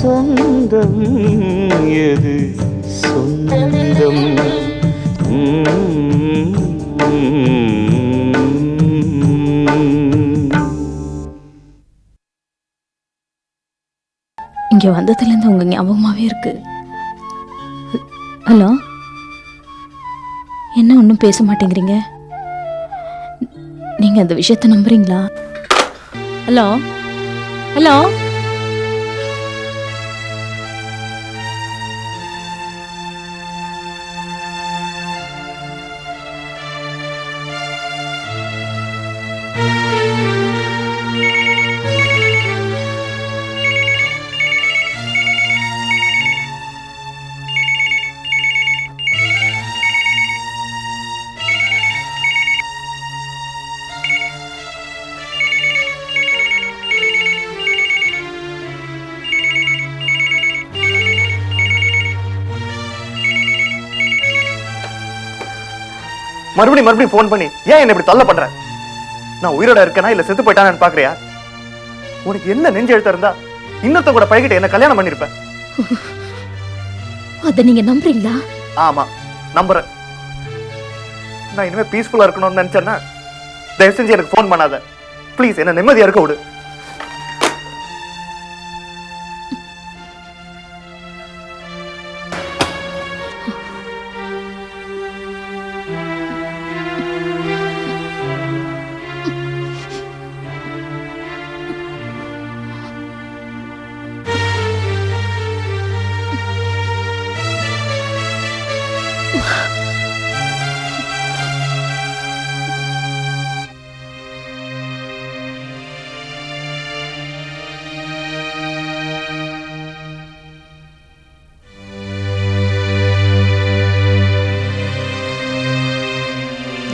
சொந்தம் எது சொந்தம் இங்க வந்ததுலேருந்து உங்க ஞாபகமாவே இருக்கு. ஹலோ, என்ன ஒன்றும் பேச மாட்டேங்கிறீங்க? நீங்க அந்த விஷயத்தை நம்புறீங்களா? ஹலோ ஹலோ, மறுபடியும் போன் பண்ணி ஏன் என்ன இப்படி தொல்லை பண்ற? நான் உயிரோட இருக்கேனா இல்ல செத்து போயிட்டானு பாக்குறியா? உனக்கு என்ன நெஞ்சு எழுத்த இருந்தா இன்னொருத்த கூட பழகிட்டு என்ன கல்யாணம் பண்ணிருப்ப. அத நீங்க நம்புறீங்களா? ஆமா, நம்புறேன். நான் இனிமே பீஸ்ஃபுல்லா இருக்கணும்னு நினைச்சேன்னா தயவு செஞ்சு எனக்கு போன் பண்ணாத. ப்ளீஸ், என்ன நிம்மதியா இருக்க விடு.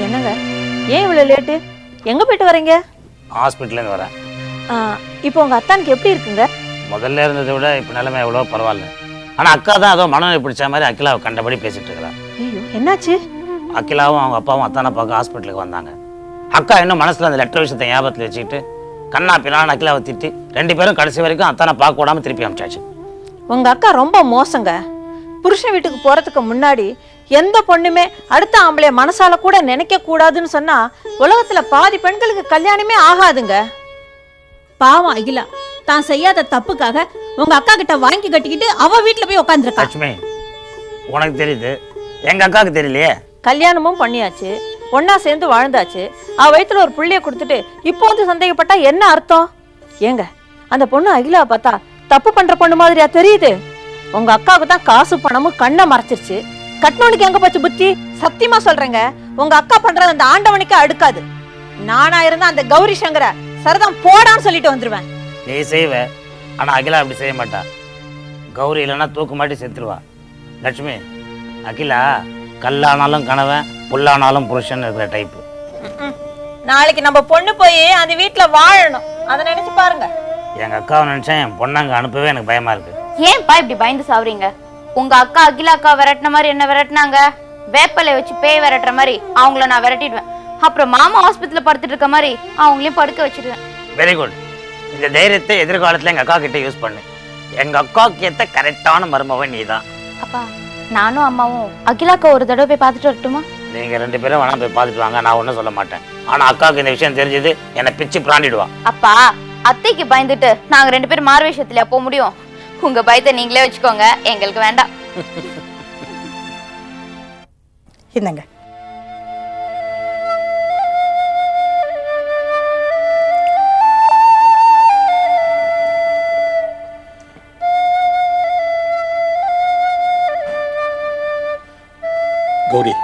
என்னங்க, ஏன் இவ்வளவு லேட்டு? எங்க போயிட்டு வரீங்க? ஹாஸ்பிட்டல்லேருந்து வரேன். இப்போ உங்க அத்தானுக்கு எப்படி இருக்குங்க? முதல்ல இருந்ததை விட இப்போ நிலைமை எவ்வளோ பரவாயில்ல. ஆனால் அக்கா தான் ஏதோ மனநோய் பிடிச்ச மாதிரி அகிலாவை கண்டபடி பேசிட்டு இருக்கிறா. ஐயோ, என்னாச்சு? அகிலாவும் அவங்க அப்பாவும் அத்தானை பார்க்க ஹாஸ்பிட்டலுக்கு வந்தாங்க. அக்கா இன்னும் மனசில் அந்த லெட்டர் விஷயத்தை ஞாபகத்தில் வச்சுக்கிட்டு கண்ணா பின்னான்னு அகிலாவை திட்டி 2 பேரும் கடைசி வரைக்கும் அத்தானை பார்க்க விடாமல் திருப்பி அனுப்பிச்சாச்சு. உங்க அக்கா ரொம்ப மோசங்க. புருஷன் வீட்டுக்கு போறதுக்கு முன்னாடி எந்த பொண்ணுமே அடுத்த ஆம்பளைய மனசால கூட நினைக்க கூடாதுன்னு சொன்னா உலகத்துல பாதி பெண்களுக்கு கல்யாணமே ஆகாதுங்க. பாவம் அகிலா தான் செய்யாத தப்புக்காக உங்க அக்கா கிட்ட வாங்கி கட்டிக்கிட்டு அவ வீட்டுல போய் உட்காந்துருக்கா. லட்சுமி, உனக்கு தெரியுது, எங்க அக்காவுக்கு தெரியலையே. கல்யாணமும் பண்ணியாச்சு, ஒன்னா சேர்ந்து வாழ்ந்தாச்சு. அவ வயித்துல ஒரு புள்ளைய கொடுத்துட்டு இப்போ வந்து சந்தேகப்பட்டா என்ன அர்த்தம்? ஏங்க, அந்த பொண்ணு அகிலா பார்த்தா தப்பு பண்ற பொண்ணு மாதிரியா தெரியுது? உங்க அக்காவுக்கு தான் காசு பணமும் கண்ணை மறைச்சிருச்சு. கட்டணவனுக்கு எங்க போச்சு புத்தி? சத்தியமா சொல்றேங்க, உங்க அக்கா பண்றது அந்த ஆண்டவனுக்கு அடுக்காது. நானா இருந்தா அந்த கௌரி சங்கர சரதான் போடான்னு சொல்லிட்டு வந்துருவேன். நீ செய்வ, ஆனா அகிலா அப்படி செய்ய மாட்டா. கௌரி இல்லைன்னா தூக்கு மாட்டி செத்துருவா. லட்சுமி, அகிலா கல்லானாலும் கணவன், புல்லானாலும் புருஷன் இருக்கிற டைப்பு. நாளைக்கு நம்ம பொண்ணு போய் அந்த வீட்டுல வாழணும், அதை நினைச்சு பாருங்க. எங்க அக்காவை நினைச்சேன் என் பொண்ணாங்க அனுப்பவே எனக்கு பயமா இருக்கு. ஏன்பா இப்படி பயந்து சாவறீங்க? உங்க அக்கா அகிலா அக்கா விரட்டின மாதிரி என்ன விரட்டினாங்க? வேப்பலை வச்சு பேய் விரட்டுற மாதிரி அவங்கள நான் விரட்டிடுவேன். அப்புறம் மாமா ஹாஸ்பிட்டல்ல படுத்துட்டு இருக்க மாதிரி அவங்களையும் படுக்க வச்சிடுவேன். Very good. இந்த தைரியத்தை எதிர்காலத்துல எங்க அக்கா கிட்ட யூஸ் பண்ணு. எங்க அக்காவுக்கு ஏத்த கரெக்டான மருமவன் நீ தான். அப்பா, நானும் அம்மாவும் அகிலாக்கா ஒரு தடவை போய் பார்த்துட்டு வரட்டுமா? நீங்க 2 பேரும் வேணா போய் பார்த்துட்டு வாங்க, நான் ஒன்றும் சொல்ல மாட்டேன். ஆனா அக்காவுக்கு இந்த விஷயம் தெரிஞ்சது என்னை பிச்சு பிராண்டிடுவா. அப்பா, அத்தைக்கு பயந்துட்டு நாங்க 2 பேரும் மாறு விஷயத்துல போக முடியும்? உங்க பயத்தை நீங்களே வச்சுக்கோங்க, எங்களுக்கு வேண்டாம். என்னங்க, கௌரி,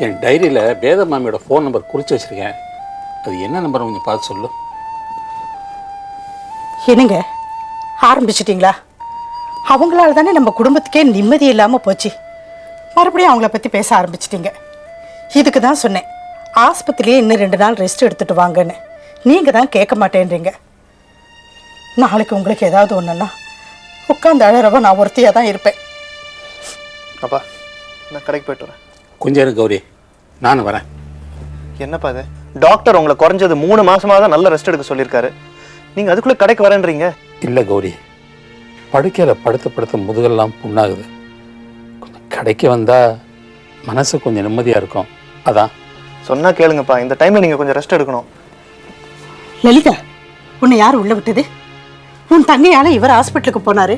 என் டைரியில் வேத மாமியோட ஃபோன் நம்பர் குறித்து வச்சுருக்கேன். அது என்ன நம்பர் கொஞ்சம் பார்த்து சொல்லு. என்னங்க ஆரம்பிச்சிட்டிங்களா? அவங்களால தானே நம்ம குடும்பத்துக்கே நிம்மதி இல்லாமல் போச்சு. மறுபடியும் அவங்கள பற்றி பேச ஆரம்பிச்சிட்டிங்க. இதுக்கு தான் சொன்னேன், ஆஸ்பத்திரியே இன்னும் 2 நாள் ரெஸ்ட் எடுத்துகிட்டு வாங்கன்னு. நீங்கள் தான் கேட்க மாட்டேன்றீங்க. நாளைக்கு உங்களுக்கு ஏதாவது ஒன்றுன்னா உட்காந்து அழறவோ நான் ஒருத்தியாக தான் இருப்பேன். அப்பா, நான் கடைக்கு போயிட்டு வரேன். கொஞ்சம் இரு கௌரி, நானும் வரேன். என்னப்பா இது? டாக்டர் உங்களை குறைஞ்சது 3 மாசமா தான் நல்ல ரெஸ்ட் எடுக்க சொல்லியிருக்காரு. நீங்க அதுக்குள்ள கடைக்கு வரேன்றீங்க. இல்லை கௌரி, படுக்கையில் படுத்த படுத்த முதுகெல்லாம் புண்ணாகுது. கொஞ்சம் கடைக்கு வந்தால் மனசு கொஞ்சம் நிம்மதியாக இருக்கும். அதான். சொன்னா கேளுங்கப்பா, இந்த டைம்ல நீங்க கொஞ்சம் ரெஸ்ட் எடுக்கணும். லலிதா, உன்னை யார் உள்ள விட்டது? உன் தங்கையால இவர் ஹாஸ்பிட்டலுக்கு போனாரு.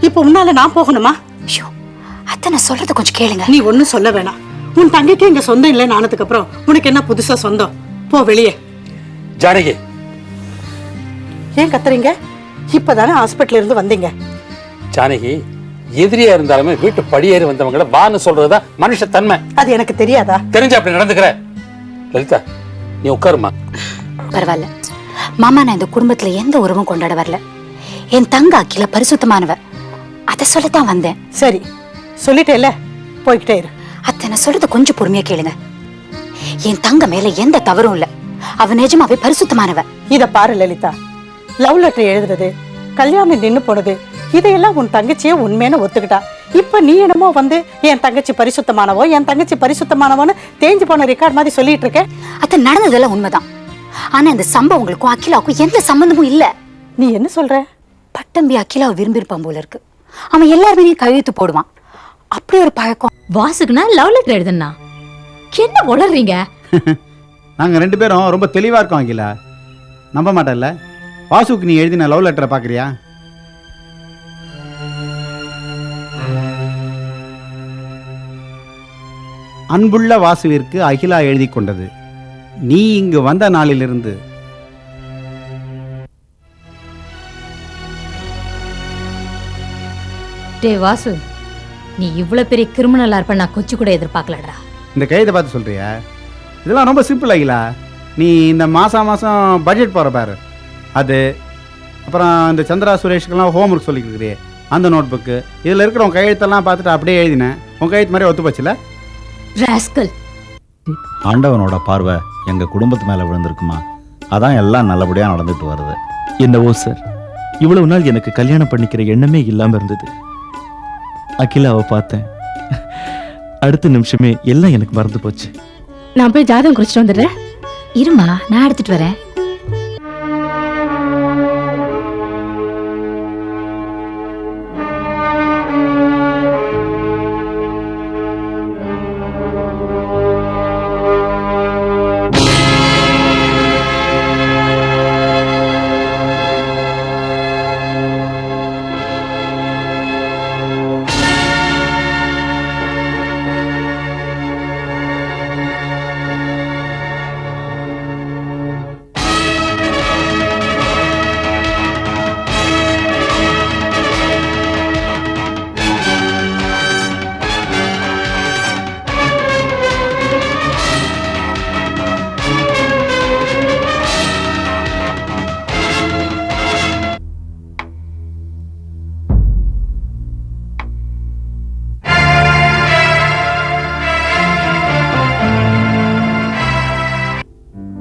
இப்போ உன்னால நான் போகணுமா? ஐயோ அத்தை, நான் சொல்றத கொஞ்சம் கேளுங்க. நீ ஒன்னும் சொல்ல வேணாம். உன் தங்கைக்கு இங்க சொந்தம் இல்லைன்னு ஆனதுக்கு அப்புறம் உனக்கு என்ன புதுசா சொந்தம்? போ வெளியே. ஜானகி, ஏன் கத்துறீங்க? இப்பதானே ஹாஸ்பிட்டல் இருந்து வந்தீங்க. ஜானகி, எதிரியா இருந்தாலுமே வீட்டு படியேறி வந்தவங்கள வான்னு சொல்றதுதான் மனுஷ தன்மை. அது எனக்கு தெரியாதா? தெரிஞ்சு அப்படி நடந்துக்கிற. லலிதா, நீ உட்காருமா. பரவாயில்ல மாமா, நான் இந்த குடும்பத்துல எந்த உறவும் கொண்டாட வரல. என் தங்க அகிலா பரிசுத்தமானவ, அதை சொல்லத்தான் வந்தேன். சரி, சொல்லிட்டேல, போய்கிட்டே இரு. அத்தை, நான் சொல்றத கொஞ்சம் பொறுமையா கேளுங்க. என் தங்க மேல எந்த தவறும் இல்ல. அவ நிஜமாவே பரிசுத்தமானவ. இத பாரு லலிதா, லவ் லெட்டர் எழுதுறது, கல்யாணம் நின்னு போனது, இதையெல்லாம் உன் தங்கச்சியே உண்மையான ஒத்துக்கிட்டா. இப்ப நீ என்னமோ வந்து என் தங்கச்சி பரிசுத்தமானவோ என் தங்கச்சி பரிசுத்தமானவோன்னு தேஞ்சு போன ரெக்கார்ட் மாதிரி சொல்லிட்டு இருக்க. அத்தை, நடந்ததெல்லாம் உண்மைதான். ஆனா இந்த சம்பவங்களுக்கும் அகிலாவுக்கும் எந்த சம்பந்தமும் இல்ல. நீ என்ன சொல்ற? பட்டம்பி அகிலாவை விரும்பியிருப்பான் போல இருக்கு. அவன் எல்லாருமே கழுத்து போடுவான். அப்படி ஒரு பழக்கம். வாசுக்குனா லவ் லெட்டர் எழுதுனா என்ன உளறீங்க? நாங்கள் 2 பேரும் ரொம்ப தெளிவாக இருக்கோம் அகிலா. நம்ப மாட்டேல்ல? வாசுக்கு நீ எழுதின லவ் லெட்டரை பார்க்குறியா? அன்புள்ள வாசுவிற்கு அகிலா எழுதி கொண்டது. நீ இங்கு வந்த நாளிலிருந்து டே வாசு, நீ இவ்வளவு பெரிய கிரிமினலா இருப்ப நான் கொஞ்சம் கூட எதிர்பார்க்கலடா. இந்த கையத்தை பார்த்து சொல்றியா? இதெல்லாம் ரொம்ப சிம்பிள் அகிலா. நீ இந்த மாதம் பட்ஜெட் போகிற பாரு, அது அப்புறம் இந்த சந்திரா சுரேஷுக்கெல்லாம் ஹோம் ஒர்க் சொல்லிக்கிறியே அந்த நோட் புக்கு, இதில் இருக்கிற உன் கையெழுத்தெல்லாம் பார்த்துட்டு அப்படியே எழுதினேன். உன் கையெழுத்து மாதிரி ஒத்து போச்சுல? ராஸ்கல். ஆண்டவனோட பார்வை எங்கள் குடும்பத்து மேலே விழுந்திருக்குமா, அதான் எல்லாம் நல்லபடியாக நடந்துட்டு வருது. என்னவோ சார், இவ்வளவு நாள் எனக்கு கல்யாணம் பண்ணிக்கிற எண்ணமே இல்லாமல் இருந்தது. அகிலாவை பார்த்தேன், அடுத்த நிமிஷமே எல்லாம் எனக்கு மறந்து போச்சு. நான் போய் ஜாதகம் குறிச்சிட்டு வந்துடுறேன். இருமா, நான் எடுத்துட்டு வரேன்.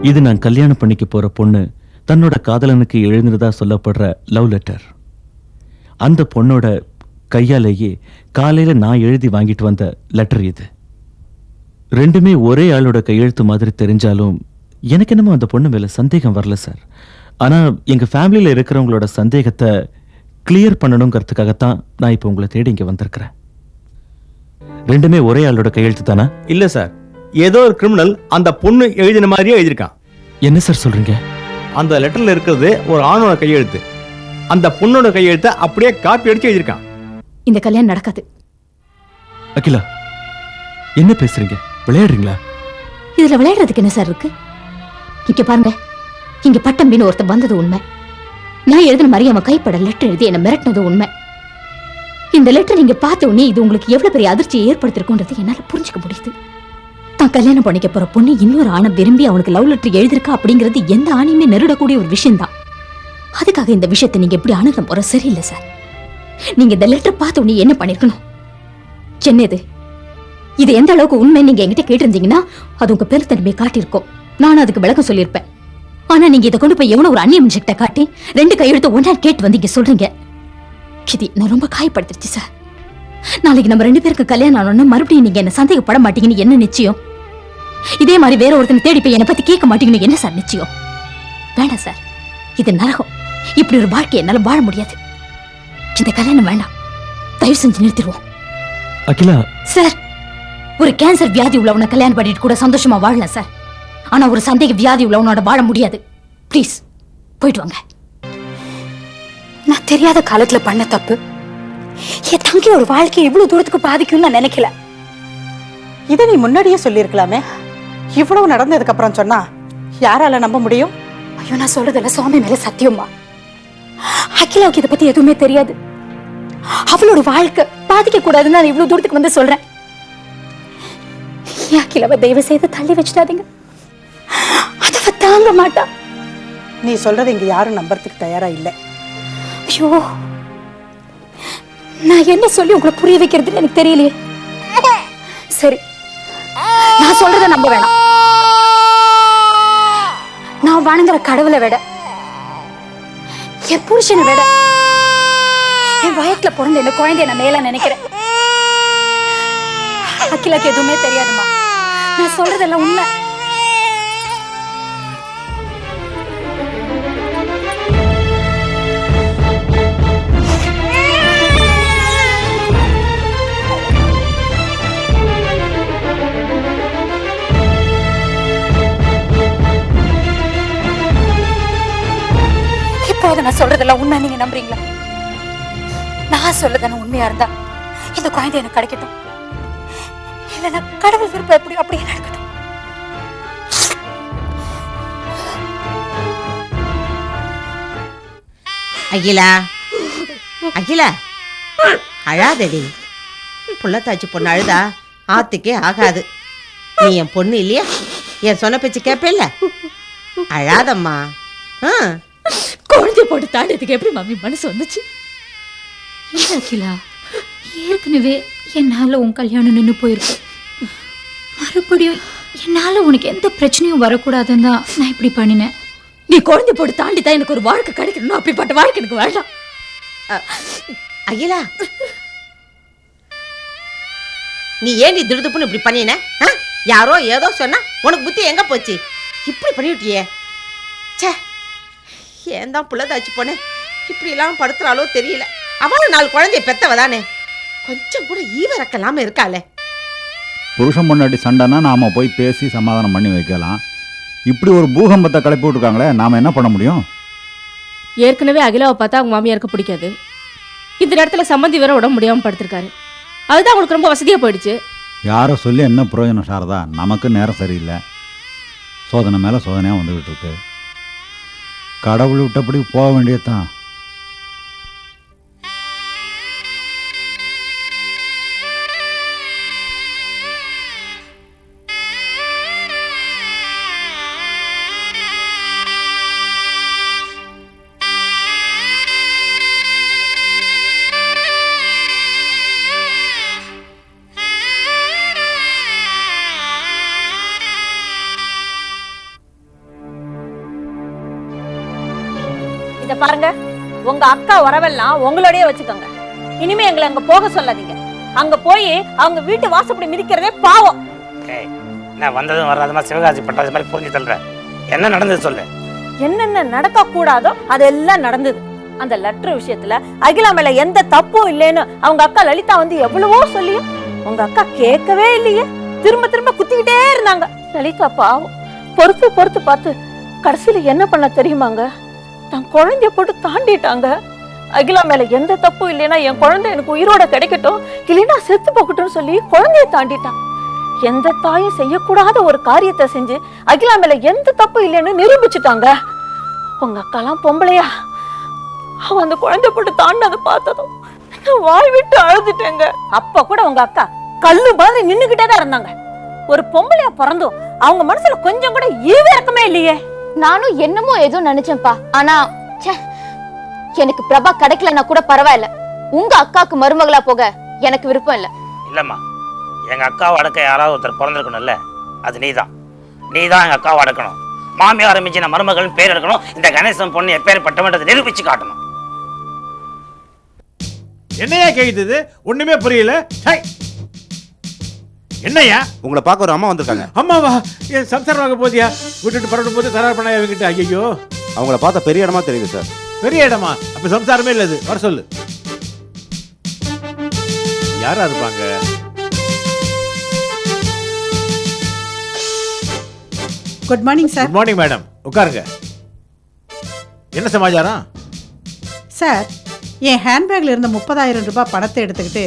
இது நான் கல்யாணம் பண்ணிக்க போற பொண்ணு தன்னோட காதலனுக்கு எழுதினதா சொல்லப்படுற லவ் லெட்டர். அந்த பொண்ணோட கையாலேயே காலையில நான் எழுதி வாங்கிட்டு வந்த லெட்டர் இது. ரெண்டுமே ஒரே ஆளோட கையெழுத்து மாதிரி தெரிஞ்சாலும் எனக்கு என்னமோ அந்த பொண்ணு மேல சந்தேகம் வரல சார். ஆனா எங்க ஃபேமிலியில இருக்கிறவங்களோட சந்தேகத்தை கிளியர் பண்ணணுங்கிறதுக்காகத்தான் நான் இப்போ உங்களை தேடி இங்க வந்திருக்கிறேன். ரெண்டுமே ஒரே ஆளோட கையெழுத்து தானா? இல்ல சார், ஏதோ ஒரு கிரிமினல் அந்த பொண்ணு எழுதின மாதிரியே எழுதியிருக்கான். என்ன சார் சொல்றீங்க? அந்த லெட்டர்ல இருக்கிறது ஒரு ஆணோட கையெழுத்து, அந்த பொண்ணோட கையெழுத்தை அப்படியே காப்பி அடிச்சு எழுதியிருக்கான். இந்த கல்யாணம் நடக்காது. அகிலா, என்ன பேசுறீங்க? விளையாடுறீங்களா? இதுல விளையாடுறதுக்கு என்ன சார் இருக்கு? இங்க பாருங்க, இங்க பட்டம்பின்னு ஒருத்தர் வந்தது உண்மை. நான் எழுதின மாதிரி அவன் கைப்பட லெட்டர் எழுதி என்ன மிரட்டினது உண்மை. இந்த லெட்டர் நீங்க பார்த்த உடனே இது உங்களுக்கு எவ்வளவு பெரிய அதிர்ச்சியை ஏற்படுத்திருக்கும்ன்றது என்னால புரிஞ்சுக்க முடியுது. தான் கல்யாணம் பண்ணிக்க போற பொண்ணு இன்னொரு ஆணை விரும்பி அவனுக்கு லவ் லெட்டர் எழுதிருக்கா அப்படிங்கிறது எந்த ஆணையுமே நெருடக்கூடிய ஒரு விஷயம் தான். அதுக்காக இந்த விஷயத்தை நீங்க எப்படி அணுக போற சரியில்லை சார். நீங்க இந்த லெட்டர் பார்த்த உடனே என்ன பண்ணிருக்கணும்? என்னது இது எந்த அளவுக்கு உண்மை நீங்க என்கிட்ட கேட்டிருந்தீங்கன்னா அது உங்க பெருத்தன்மையை காட்டியிருக்கோம். நானும் அதுக்கு விளக்கம் சொல்லியிருப்பேன். ஆனா நீங்க இதை கொண்டு போய் எவனோ ஒரு அந்நிய மனுஷக்கிட்ட காட்டி 2 கையெழுத்து ஒன்னா கேட்டு வந்தீங்க சொல்றீங்க. இது நான் ரொம்ப காயப்படுத்திருச்சு சார். நாளைக்கு நம்ம 2 பேருக்கு கல்யாணம் ஆனோம்னா மறுபடியும் நீங்க என்ன சந்தேகப்பட மாட்டீங்கன்னு என்ன நிச்சயம்? இதே மாதிரி வேற ஒருத்தனை தேடி போய் என்னை பத்தி கேட்க மாட்டீங்கன்னு என்ன சார் நிச்சயம்? வேண்டாம் சார், இது நரகம். இப்படி ஒரு வாழ்க்கை என்னால வாழ முடியாது. இந்த கல்யாணம் வேண்டாம், தயவு செஞ்சு நிறுத்திடுவோம். அகிலா, சார், ஒரு கேன்சர் வியாதி உள்ளவனை கல்யாணம் பண்ணிட்டு கூட சந்தோஷமா வாழலாம் சார். ஆனா ஒரு சந்தேக வியாதி உள்ளவனோட வாழ முடியாது. ப்ளீஸ் போயிட்டு வாங்க. நான் தெரியாத காலத்துல பண்ண தப்பு என் தங்கியோட வாழ்க்கையை இவ்வளவு தூரத்துக்கு பாதிக்கும்னு நான் நினைக்கல. இதை நீ முன்னாடியே சொல்லியிருக்கலாமே. இவ்வளவு நடந்ததுக்கு அப்புறம் சொன்னா யாரால நம்ப முடியும்? ஐயோ, நான் சொல்றதில்ல, சுவாமி மேல சத்தியமா. அகிலாவுக்கு இதை பத்தி எதுவுமே தெரியாது. அவளோட வாழ்க்கை பாதிக்க கூடாதுன்னு நான் இவ்வளவு தூரத்துக்கு வந்து சொல்றேன். அகிலாவை தயவு செய்து தள்ளி வச்சிடாதீங்க, அதவ தாங்க மாட்டா. நீ சொல்றது இங்க யாரும் நம்புறதுக்கு தயாரா இல்லை. ஐயோ, நான் என்ன சொல்லி உங்களை புரிய வைக்கிறதுன்னு எனக்கு தெரியலையே. சரி, நான் சொல்றத நம்ப வேணாம். நான் வணங்குற கடவுளை விட, என் புருஷனை விட, என் வயத்துல பிறந்த இந்த குழந்தைய நான் மேல நினைக்கிறேன். அகிலாக்கு எதுவுமே தெரியாதுமா, நான் சொல்றதெல்லாம் உண்மை. நான் சொல்றதெல்லாம் உண்மை நீங்க நம்புறீங்களா? நான் சொல்லதான உண்மையா இருந்தா இந்த குழந்தை எனக்கு கிடைக்கட்டும், இல்லைன்னா கடவுள் விருப்பம் எப்படி அப்படியே நடக்கட்டும். அகிலா, அகிலா, அழாதடி. புள்ளத்தாச்சி பொண்ணு அழுதா ஆத்துக்கே ஆகாது. நீ என் பொண்ணு இல்லையா? என் சொன்ன பேச்சு கேட்பேல்ல, அழாதம்மா. குழந்தை போட்டு தாண்டதுக்கு எப்படி மம்மி மனசு வந்துச்சு? இல்ல அகிலா, ஏற்கனவே என்னால உன் கல்யாணம் நின்று போயிருக்கு. மறுபடியும் என்னால உனக்கு எந்த பிரச்சனையும் வரக்கூடாதுன்னு தான் நான் இப்படி பண்ணினேன். நீ குழந்தை போட்டு தாண்டி தான் எனக்கு ஒரு வாழ்க்கை கிடைக்கணும். அப்படிப்பட்ட வாழ்க்கை எனக்கு வேண்டாம். அகிலா, நீ ஏன் திருதுப்புன்னு இப்படி பண்ணின? யாரோ ஏதோ சொன்னா உனக்கு புத்தி எங்க போச்சு? இப்படி பண்ணிவிட்டியே. சே, ஏன் தான் புள்ளதாச்சு போனேன் இப்படி எல்லாம் படுத்துறாலோ தெரியல. அவளும் 4 குழந்தைய பெத்தவ தானே, கொஞ்சம் கூட ஈவரக்கலாம இருக்காளே. புருஷன் பொண்டாட்டி சண்டைனா நாம போய் பேசி சமாதானம் பண்ணி வைக்கலாம். இப்படி ஒரு பூகம்பத்தை கிளப்பி விட்டுருக்காங்களே, நாம என்ன பண்ண முடியும்? ஏற்கனவே அகிலாவை பார்த்தா அவங்க மாமியாருக்கு பிடிக்காது. இந்த நேரத்தில் சம்மந்தி வேற உடம்பு முடியாமல் படுத்திருக்காரு. அதுதான் அவங்களுக்கு ரொம்ப வசதியாக போயிடுச்சு. யாரை சொல்லி என்ன பிரயோஜனம் சாரதா? நமக்கு நேரம் சரியில்லை, சோதனை மேலே சோதனையாக வந்துக்கிட்டு இருக்கு. கடவுள் விட்டபடி போக வேண்டியதுதான். இத பாருங்க, உங்க அக்கா வரவெல்லாம் உங்களோடய வச்சுக்கோங்க. இனிமே எங்களை அங்க போக சொல்லாதீங்க. அங்க போய் அவங்க வீட்டு வாசப்படி மிதிக்கிறதே பாவம். நான் வந்ததும் வராதமா சிவகாசி பட்டாசு மாதிரி புரிஞ்சு தள்ளுறேன். என்ன நடந்தது சொல்லு. என்னென்ன நடக்க கூடாதோ அதெல்லாம் நடந்தது. அந்த லெட்டர் விஷயத்துல அகிலா மேல எந்த தப்பும் இல்லைன்னு அவங்க அக்கா லலிதா வந்து எவ்வளவோ சொல்லியும் உங்க அக்கா கேட்கவே இல்லையே. திரும்ப திரும்ப குத்திக்கிட்டே இருந்தாங்க. லலிதா பாவம் பொறுத்து பொறுத்து பார்த்து கடைசியில என்ன பண்ண தெரியுமாங்க? தான் குழந்தைய போட்டு தாண்டிட்டாங்க. அகிலா மேல எந்த தப்பும் இல்லைன்னா என் குழந்தை எனக்கு உயிரோட கிடைக்கட்டும், இல்லைன்னா செத்து போகட்டும்னு சொல்லி குழந்தைய தாண்டிட்டான். எந்த தாயும் செய்யக்கூடாத ஒரு காரியத்தை செஞ்சு அகிலா மேல எந்த தப்பு இல்லைன்னு நிரூபிச்சுட்டாங்க. உங்க அக்காலாம் பொம்பளையா? அவ அந்த குழந்தை போட்டு தாண்டதை பார்த்ததும் வாய் விட்டு அழுதுட்டேங்க. அப்ப கூட உங்க அக்கா கல்லு மாதிரி நின்னுகிட்டே தான் இருந்தாங்க. ஒரு பொம்பளையா பிறந்தும் அவங்க மனசுல கொஞ்சம் கூட ஈவிரக்கமே இல்லையே. நானும் என்னமோ ஏதோ நினைச்சேன்ப்பா. ஆனா எனக்கு பிரபா கிடைக்கலன்னா கூட பரவாயில்ல, உங்க அக்காக்கு மருமகளா போக எனக்கு விருப்பம் இல்ல. இல்லம்மா, எங்க அக்காவை அடக்க யாராவது ஒருத்தர் பிறந்திருக்கணும்ல, அது நீதான். நீதான் எங்க அக்காவை அடக்கணும். மாமியார் மிஞ்சின மருமகள் பேர் எடுக்கணும். இந்த கணேசன் பொண்ணு எப்பேற்பட்டவன்றதை நிரூபிச்சு காட்டணும். என்னையா கேக்குது? ஒண்ணுமே புரியல. என்னையா? உங்களை பார்க்க ஒரு அம்மா வந்திருக்காங்க. அம்மாவா? என் சம்சாரம் வாங்க போதியா? விட்டுட்டு பரவடும் போது தரார் பண்ண இவங்கிட்ட. ஐயோ, அவங்கள பார்த்தா பெரிய இடமா தெரியுது சார். பெரிய இடமா? அப்ப சம்சாரமே இல்லது. வர சொல்லு. யாரா இருப்பாங்க? Good morning sir. Good morning madam, உட்காருங்க. என்ன சமாச்சாரம்? சார், என் ஹேண்ட்பேக்ல இருந்த 30,000 ரூபாய் பணத்தை எடுத்துக்கிட்டு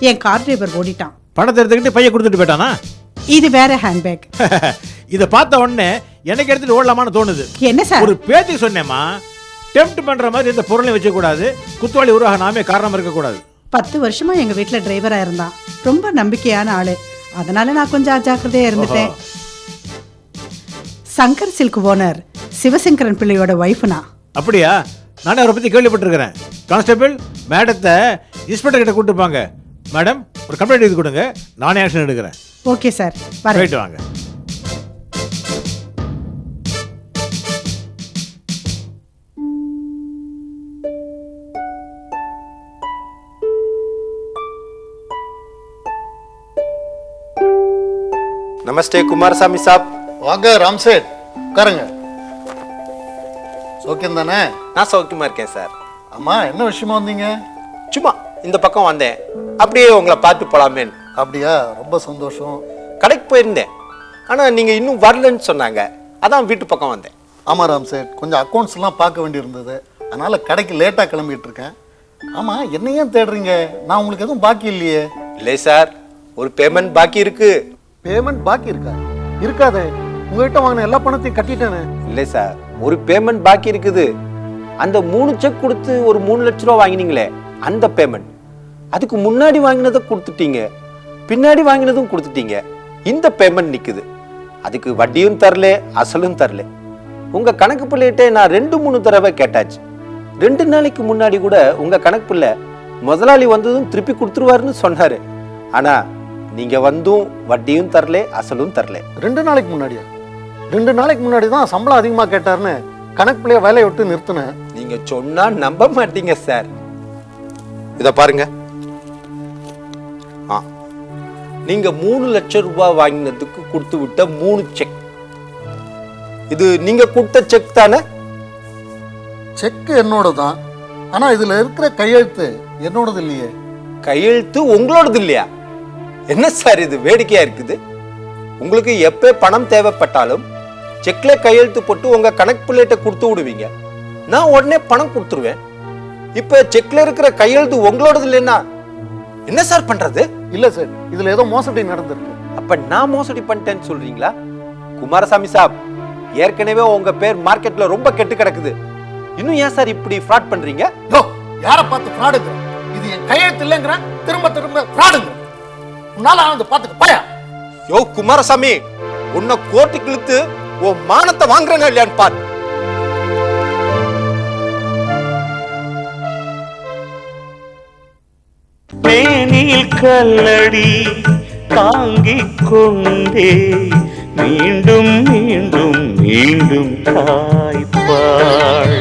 என் கார் டிரைவர் ஓடிட்டான். பணத்தை எடுத்துக்கிட்டு பைய கொடுத்துட்டு போயிட்டானா? இது வேற ஹேண்ட்பேக். இதை பார்த்த உடனே எனக்கு எடுத்துட்டு ஓடலாமான்னு தோணுது. என்ன சார்? ஒரு பேத்தி சொன்னேம்மா, டெம்ப்ட் பண்ற மாதிரி இந்த பொருளை வச்ச கூடாது, குத்துவாளி உருவாக நாமே காரணம் இருக்க கூடாது. 10 வருஷமா எங்க வீட்டுல டிரைவரா இருந்தான். ரொம்ப நம்பிக்கையான ஆளு. அதனால நான் கொஞ்சம் அஜாக்கிரதையா இருந்துட்டேன். சங்கர் சில்க் ஓனர் சிவசங்கரன் பிள்ளையோட ஒய்ஃப்னா. அப்படியா? நானே அவரை பத்தி கேள்விப்பட்டிருக்கிறேன். கான்ஸ்டபிள், மேடத்தை இன்ஸ்பெக்டர் கிட்ட கூட்டு போங்க. மேடம், ஒரு கம்ப்ளைண்ட் எழுதி கொடுங்க, நானே ஆக்ஷன் எடுக்கிறேன். ஓகே சார், போயிட்டு வாங்க. நமஸ்தே குமாரசாமி சாப். வாங்க ராம் சேட், உட்காருங்க. சௌக்கியம் தானே? நான் சௌக்கியமா இருக்கேன் சார். அம்மா, என்ன விஷயமா வந்தீங்க? சும்மா இந்த பக்கம் வந்தேன், அப்படியே உங்களை பார்த்து போலாமேன்னு. அப்படியா? ரொம்ப சந்தோஷம். கடைக்கு போயிருந்தேன், ஆனா நீங்க இன்னும் வரலன்னு சொன்னாங்க, அதான் வீட்டு பக்கம் வந்தேன். ஆமா ராம் சேட், கொஞ்சம் அக்கௌண்ட்ஸ் எல்லாம் பார்க்க வேண்டியிருந்தது, அதனால கடைக்கு லேட்டா கிளம்பிட்டு இருக்கேன். ஆமா, என்ன ஏன் தேடுறீங்க? நான் உங்களுக்கு எதுவும் பாக்கி இல்லையே. இல்லை சார், ஒரு பேமெண்ட் பாக்கி இருக்கு. பேமெண்ட் பாக்கி இருக்கா? இருக்காதே, உங்ககிட்ட வாங்கின எல்லா பணத்தையும் கட்டிட்டேனே. இல்லை சார், ஒரு பேமெண்ட் பாக்கி இருக்குது. அந்த 3 செக் கொடுத்து ஒரு 3 லட்ச ரூபா வாங்கினீங்களே, அந்த பேமெண்ட். அதுக்கு முன்னாடி வாங்கினதை கொடுத்துட்டீங்க, பின்னாடி வாங்கினதும் கொடுத்துட்டீங்க. இந்த பேமெண்ட் நிக்குது. அதுக்கு வட்டியும் தரல, அசலும் தரல. உங்க கணக்கு பிள்ளைகிட்ட நான் 2-3 தடவை கேட்டாச்சு. 2 நாளைக்கு முன்னாடி கூட உங்க கணக்கு பிள்ளை முதலாளி வந்ததும் திருப்பி கொடுத்துருவாருன்னு சொன்னாரு. ஆனா நீங்க வந்தும் வட்டியும் தரல, அசலும் தரல. 2 நாளைக்கு முன்னாடியா? 2 நாளைக்கு முன்னாடி தான் சம்பளம் அதிகமா கேட்டாருன்னு கணக்கு பிள்ளைய வேலையை விட்டு நிறுத்தினேன். நீங்க சொன்னா நம்ப மாட்டீங்க சார். இத பாருங்க. நீங்க 3 லட்சம் ரூபாய் வாங்கினதுக்கு கொடுத்து விட்ட 3 செக். இது நீங்க கொடுத்த செக் தானே? செக் என்னோட தான், ஆனா இதுல இருக்கிற கையெழுத்து என்னோடது இல்லையே. கையெழுத்து உங்களோடது இல்லையா? என்ன சார் இது வேடிக்கையா இருக்குது? உங்களுக்கு எப்ப பணம் தேவைப்பட்டாலும் செக்ல கையெழுத்து போட்டு உங்க கணக்கு பிள்ளைகிட்ட கொடுத்து விடுவீங்க, நான் உடனே பணம் கொடுத்துருவேன். இப்ப செக்ல இருக்கிற கையெழுத்து உங்களோடது இல்லைன்னா என்ன சார் பண்றது? இல்ல சார், இதுல ஏதோ மோசடி நடந்திருக்கு. அப்ப நான் மோசடி பண்ணிட்டேன்னு சொல்றீங்களா? குமாரசாமி சாப், ஏற்கனவே உங்க பேர் மார்க்கெட்ல ரொம்ப கெட்டு கிடக்குது. இன்னும் ஏன் சார் இப்படி ஃப்ராட் பண்றீங்க? யார பார்த்து ஃப்ராடுங்க? இது என் கையெழுத்து இல்லைங்கிற, திரும்ப திரும்ப ஃப்ராடுங்க. உன்னால ஆனது பாத்துக்க பயா. யோ குமாரசாமி, உன்னை கோர்ட்டுக்கு இழுத்து உன் மானத்தை வாங்குறேங்க இல்லையான்னு பாரு. மேனில் கல்லடி தாங்கிக் கொண்டே மீண்டும் மீண்டும் மீண்டும் தாய்ப்பாள்.